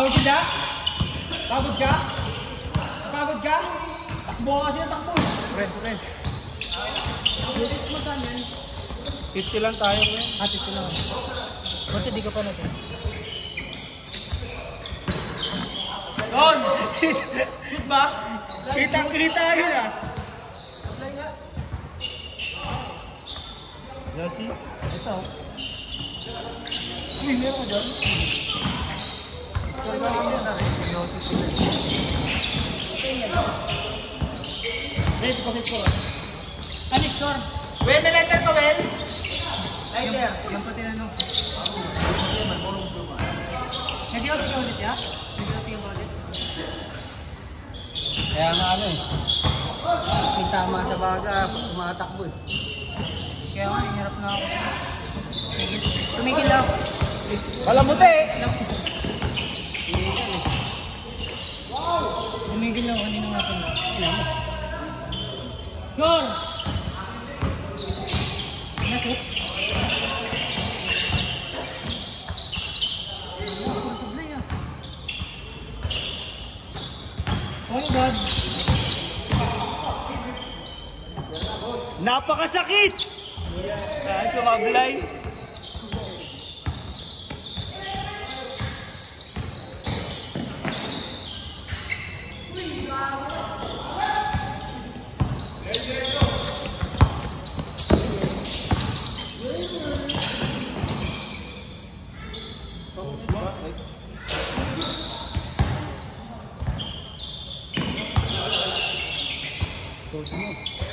Pagod ka dyan? Pagod ka? Pagod ka? Takbo ka kasi na takbo. Pre. 50 lang tayo ngayon. 50 lang. Ba't hindi ka pa natin? Son! Shoot ba? Kitang-kita yun ah. Yossi? Ito. Uy, meron ka dyan? Score ka lang yan na rin. Yossi sila. Ready ko score. Ano score? Well, may letter ko, well? Letter. Yung pati ano? Hindi ako sige ulit, ya? Hindi ako sige ulit. Kaya nga ano eh. Yung tama sa baga, tumatakbo eh. Kaya nga, hirap na ako. Tumigil lang. Palamuti eh! Tumigil lang, kanina nga pala. Score! Nasok? Oh my God! Napakasakit! Kaya sumablay.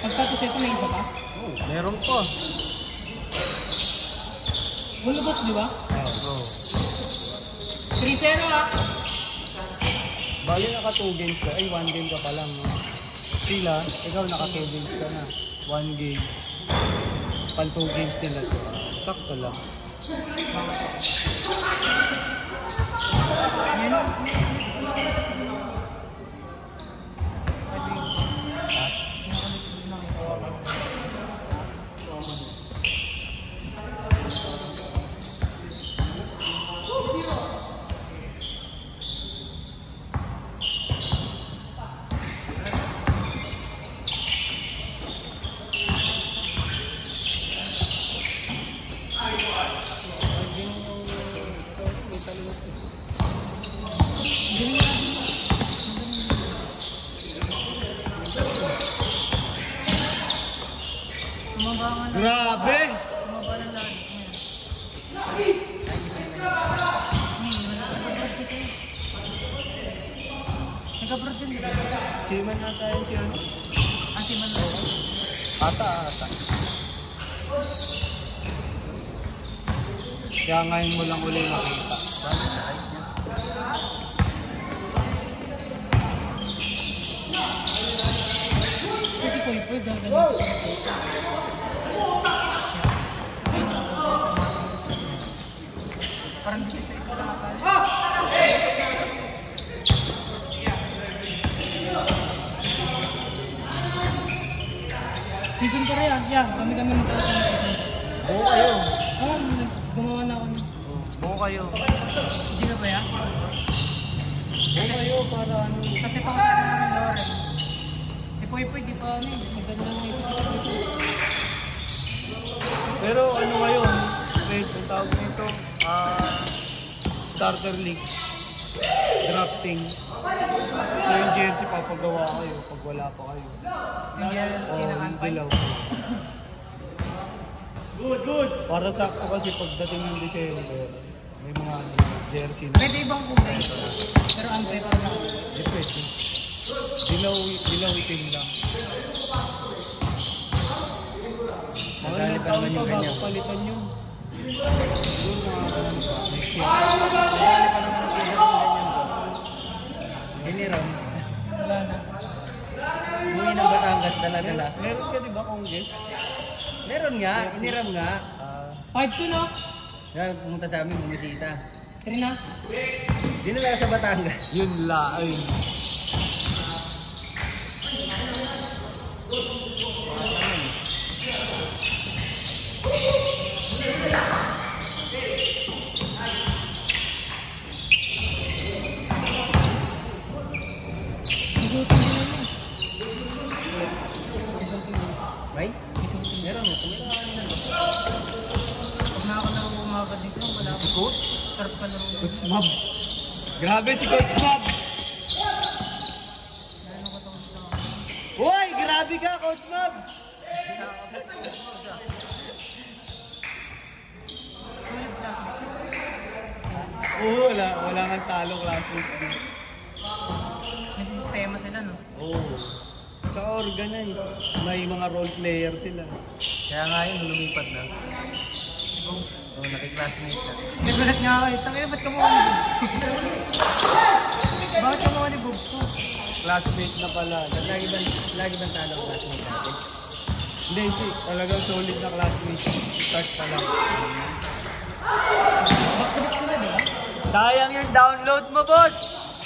Pagkatapos ito may isa pa? Oh, meron pa. Bulubos, di ba? Oo. 3-0 ah! Bali naka 2 games ka. Ay, 1 game ka pa lang. No? Sila, ikaw naka 2 games ka na. 1 game. Pal 2 games nila to. Sakto lang. Grabe! Nag-abroad din ba? Siman na tayo si ano? Siman na. Ata. Kaya ngayon mo lang uli makita. Kasi Poy gagawin. Parang dito sa isa lang ako. Season ka rin yan. Kami magkakaroon ng season. Buo kayo. Oo, gumawa na ako. Buo kayo. Hindi na ba yan? Buo kayo para ano. Kasi pangalan namin Loren. Si Poy di pa ano eh. Maganda lang ito si Poy. Pero ano ngayon? Wait, ang tawag nito. Starter League. Drafting. So yung jersey papagawa kayo pag wala pa kayo. Hindi yan Yung dilaw. Good! Para sakto kasi pagdating ng December, may mga jersey na. Pwede ibang kulay. Pero unprepared lang. Pwede. Dilaw itim lang. Mga taon pa bago palitan yun. Yun mga ganun pa. Hiniram. Wala na. Buhay ng Batangas dala-dala. Meron ka diba kung guest? Meron nga, hiniram nga. 5-2 no? Kaya pumunta sa amin, bumisita. 3 na? Dinala sa Batangas. Yun laay. Igutin mo na yun. May? Meron mo. Pag na ako na umaga dito, wala ako. Si Coach? Sarap ka na rin. Coach Mob. Grabe si Coach Mob. Ano ko itong ito? Uy, grabe ka, Coach Mob. Oo, wala kang talo classmates din. May sistema sila, no? Oo. Tsaka organized. May mga role player sila. Kaya nga yun, lumipad na. Oo, nakiklasmate na. Nagulat nga ako eh. Tangina, ba't ka mukha ni Bobs? Bakit ka mukha ni Bobs ko? Classmate na pala. Lagi bang talo ang classmate natin? Hindi. Talagang solid na classmate. Start pa lang. Back-to-back sila, di ba? Sayang yung download mo, boss!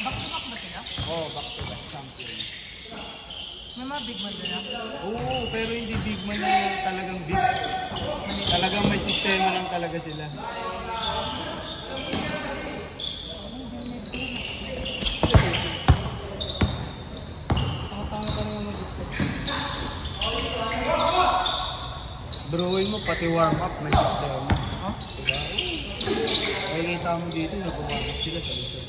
Back-to-back ba sila? Oo, back to back champion. May mga big man sila. Oo, pero hindi big man na yung talagang big. Talagang may sistema lang talaga sila. Tanga-tanga ka naman mag-gusto. Drawing mo, pati warm up, may sistema. Ha? Diba? Nakikita mo dito, nag-warm up sila sa lisod.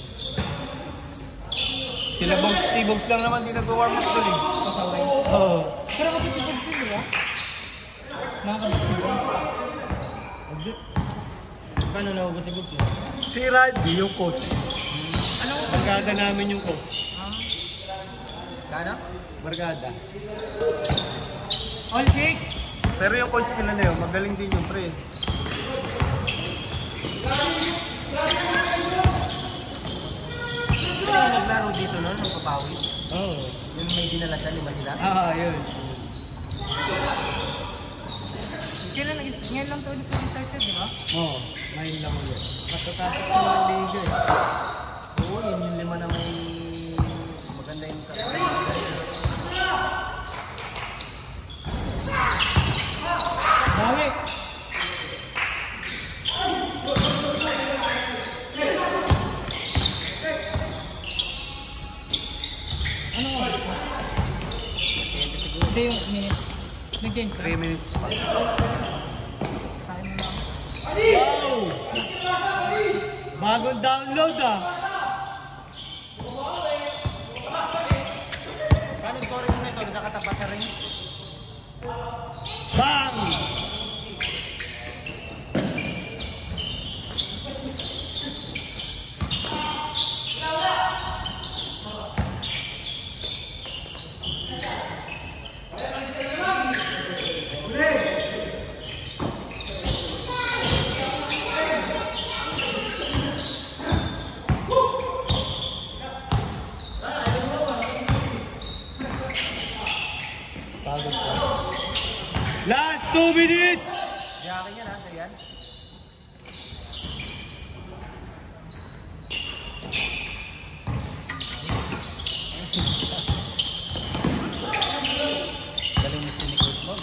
Sila si Bogs lang naman din nag-warm up doon eh. Pasaway. Oo. Pero kapag si Bobs yun, di ba? Nakakabit si Bobs. Paano naubos si Bobs? Si Randy, yung coach. Anong Barkada namin yung coach. Kano? Barkada. all cake? Pero yung coach nila na yun, magaling din yung pre. Sino yung naglaro dito noon, ng papawi? Oo. Yung may dinala siya, lima sila? Yun. Kailan ngayon lang to ulit started, di ba? Oo, main lang ulit. Matatapos na ng liga eh. Oo, yun yung lima na may maganda yung Bawi! Ano nga? Hindi yung minutes. Nag-change ka? 3 minutes pa. Tayo mo lang. Wow! Bagong download ah! Paano scoring mo nito? Nakatapat na rin? Bang! Pagod pa. Last 2 minutes! Di akin yan ha, sir yan. Galing mo si Coach Bob.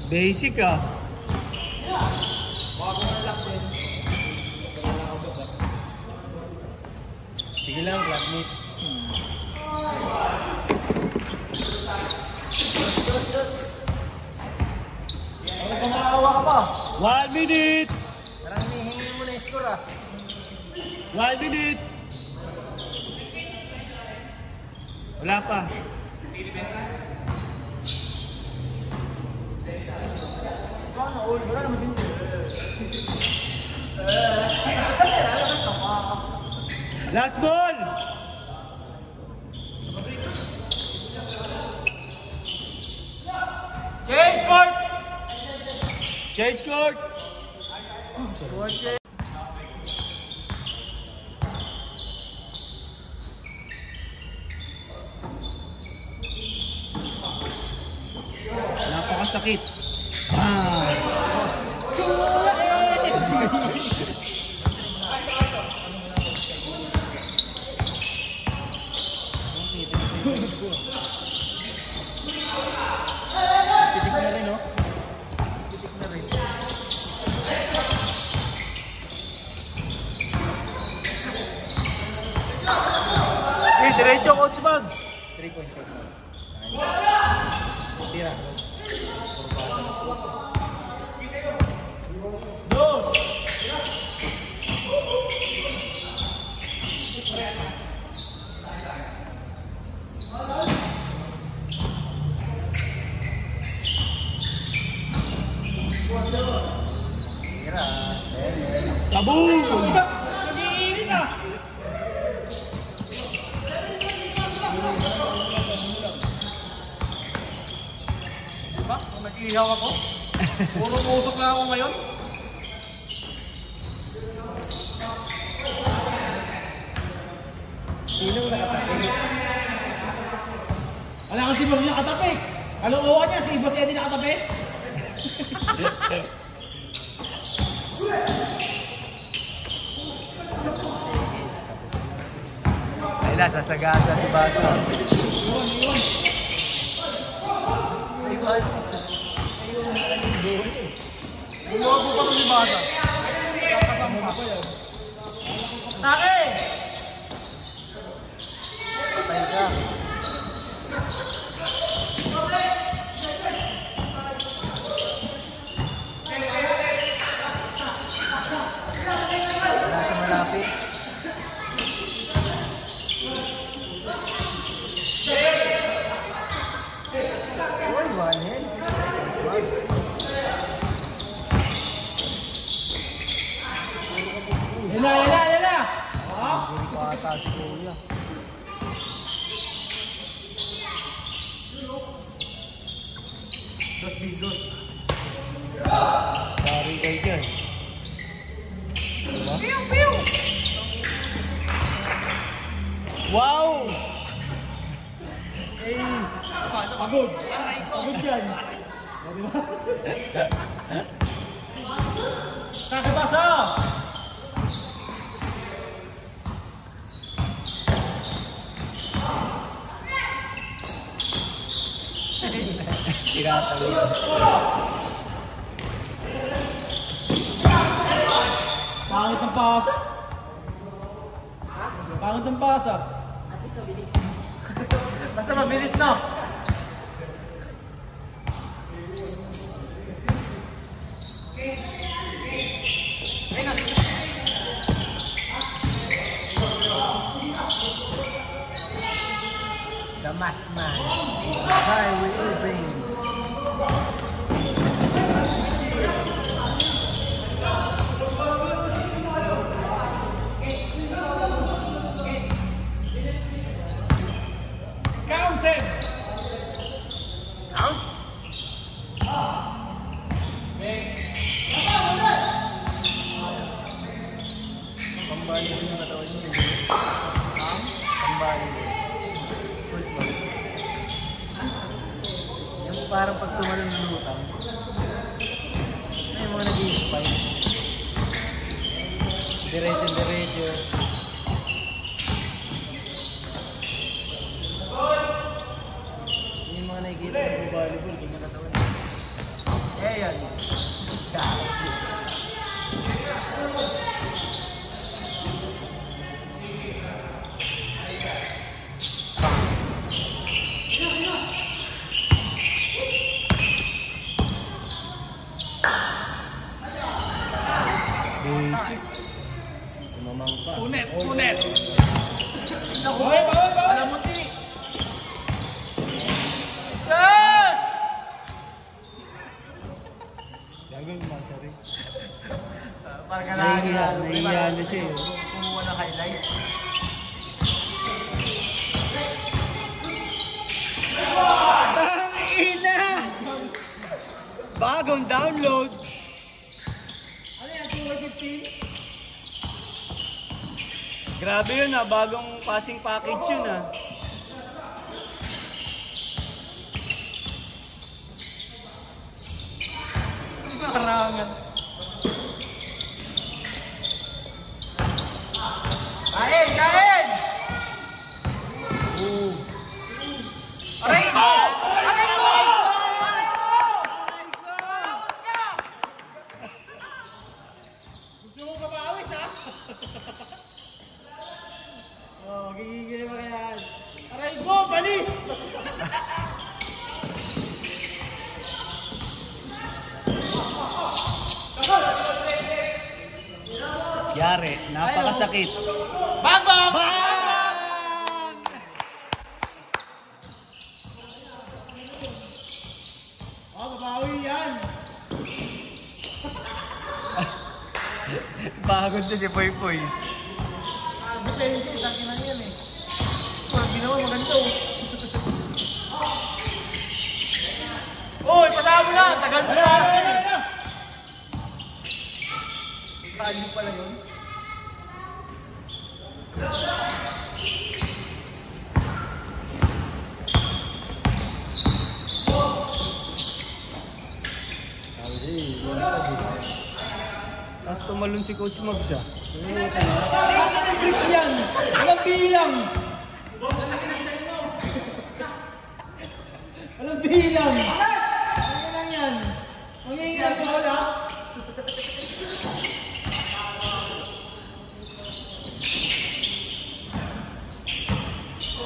Basic ah. Sige lang, classmate. Kumakawa ka pa. 1 minute! Parang hinihingi mo na yung score ah. 1 minute! Wala pa. Wala naman din. Last ball! Change court! Change court! Napakasakit. ko. Pitik na rin, oh. Pitik na rin. Eh, diretso, Coach Mags. 3 points, Coach Mags. Tira. Dos! Tira. Level. Kaboom! Nag-iinit ah! Diba? Kung nag-iihaw ako, puro usok lang ako ngayon. Sinong nakatapik? Wala kang si Boss yung nakatapi. Kalokohan niya, si Boss Eddie nakatapi. Ayla, sasagasa si Baso. Gumawa po pa ng libada. Kapatama pa yan. Atake! Patay ka. Wala sa malapit. Uy, one hand. Yan na, yan na, yan na! Ah? Hindi pa ata si Kuya. Dos bigos. Pari kayo dyan. Diba? Piu, piu! Wow! Eh, Pagod. Pagod yan. Diba? Kakabasa! tinatalo. Pangit ng pasa. Pangit ng pasa. Basta mabilis na. The Masked Man. Hi, we open. Counted! Count? Pambali din yung katawan niya. Pambali din. Coach ba? Yung parang pag tumalon ng lutang. May mga nag-i-spike. Diretso. Yung mga nakikita ng volleyball, ganyan katawan. Eh, yan. Basic. Sumamang pa. Unet! Naku, alam mo ti! Yes! Gagawin mo, sorry. Parang Nahihiya na siya eh. Kumuha ng highlight. Tangina! Bagong download. Ano yan? 215? Grabe yun ah, bagong passing package yun ah. Karangan. Kain! Kain! Pare, napakasakit. Bang, bang! Babawi yan. Pagod na si Poy Poy. Defense, laki na yan eh. Pag ginawa, maganda oh. Uy, pasama na! Tagal mo na! Tagal mo pala yun. Tapos tumalon si Coach Mag siya. Bricks yan! Walang bilang! Walang bilang! Ano lang yan? Mangyayari ka wala?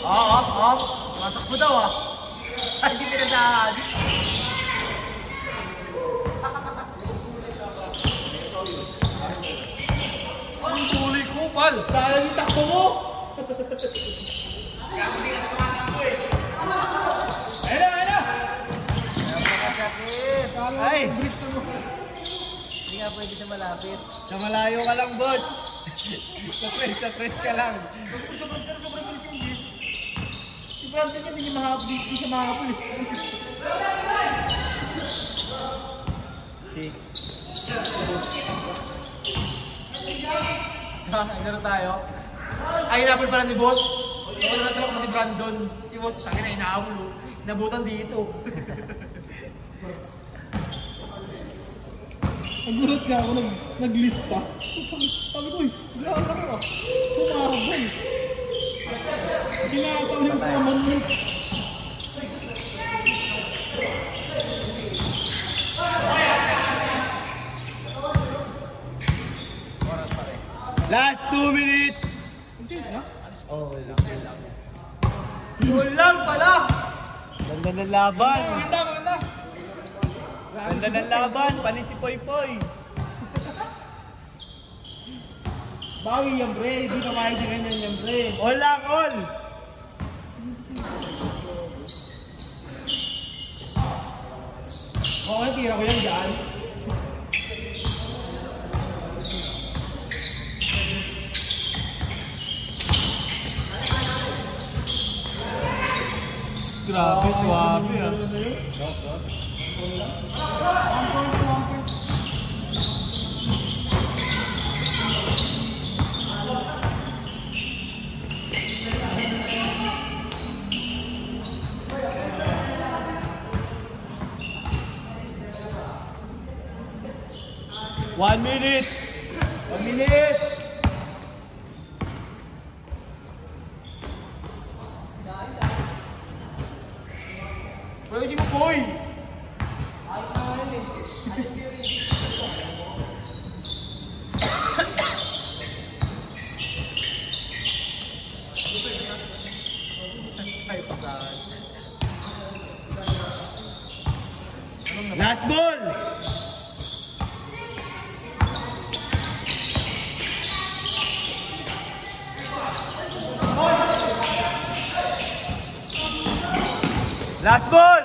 Off! Matakbo daw ah! Ay, hindi pinasahad! Ang tuloy ko, pal! Sayang yung takbo mo! Ayun na! Napakasakit. Ay! Hindi nga pwede sa malapit. Sa malayo ka lang, boss. Sa press ka lang. Sobrang bilis yung bis. Si Brandon niya, hindi siya mahapon eh. Nagano tayo? Ay, inapon pala ni boss. Ako na natalok ni Brandon. Si boss, sakin na inaawol. Nabutan dito. Nagulat ka ako, naglista. Sabi ko, grabe ako ah. Humahabol. Hindi na ako yung common mo. Last 2 minutes! Oo, wala. Goal lang pala! Ganda ng laban. Maganda! Ganda ng laban. Pani si Poy Poy. Bawi yan bre, hindi ka kahit ganyan yan bre. All lang all. Okay, tira ko yan dyan. Grabe, swabe ah. One minute! 1 minute! Pwede si Mukoy! Last ball! Last ball!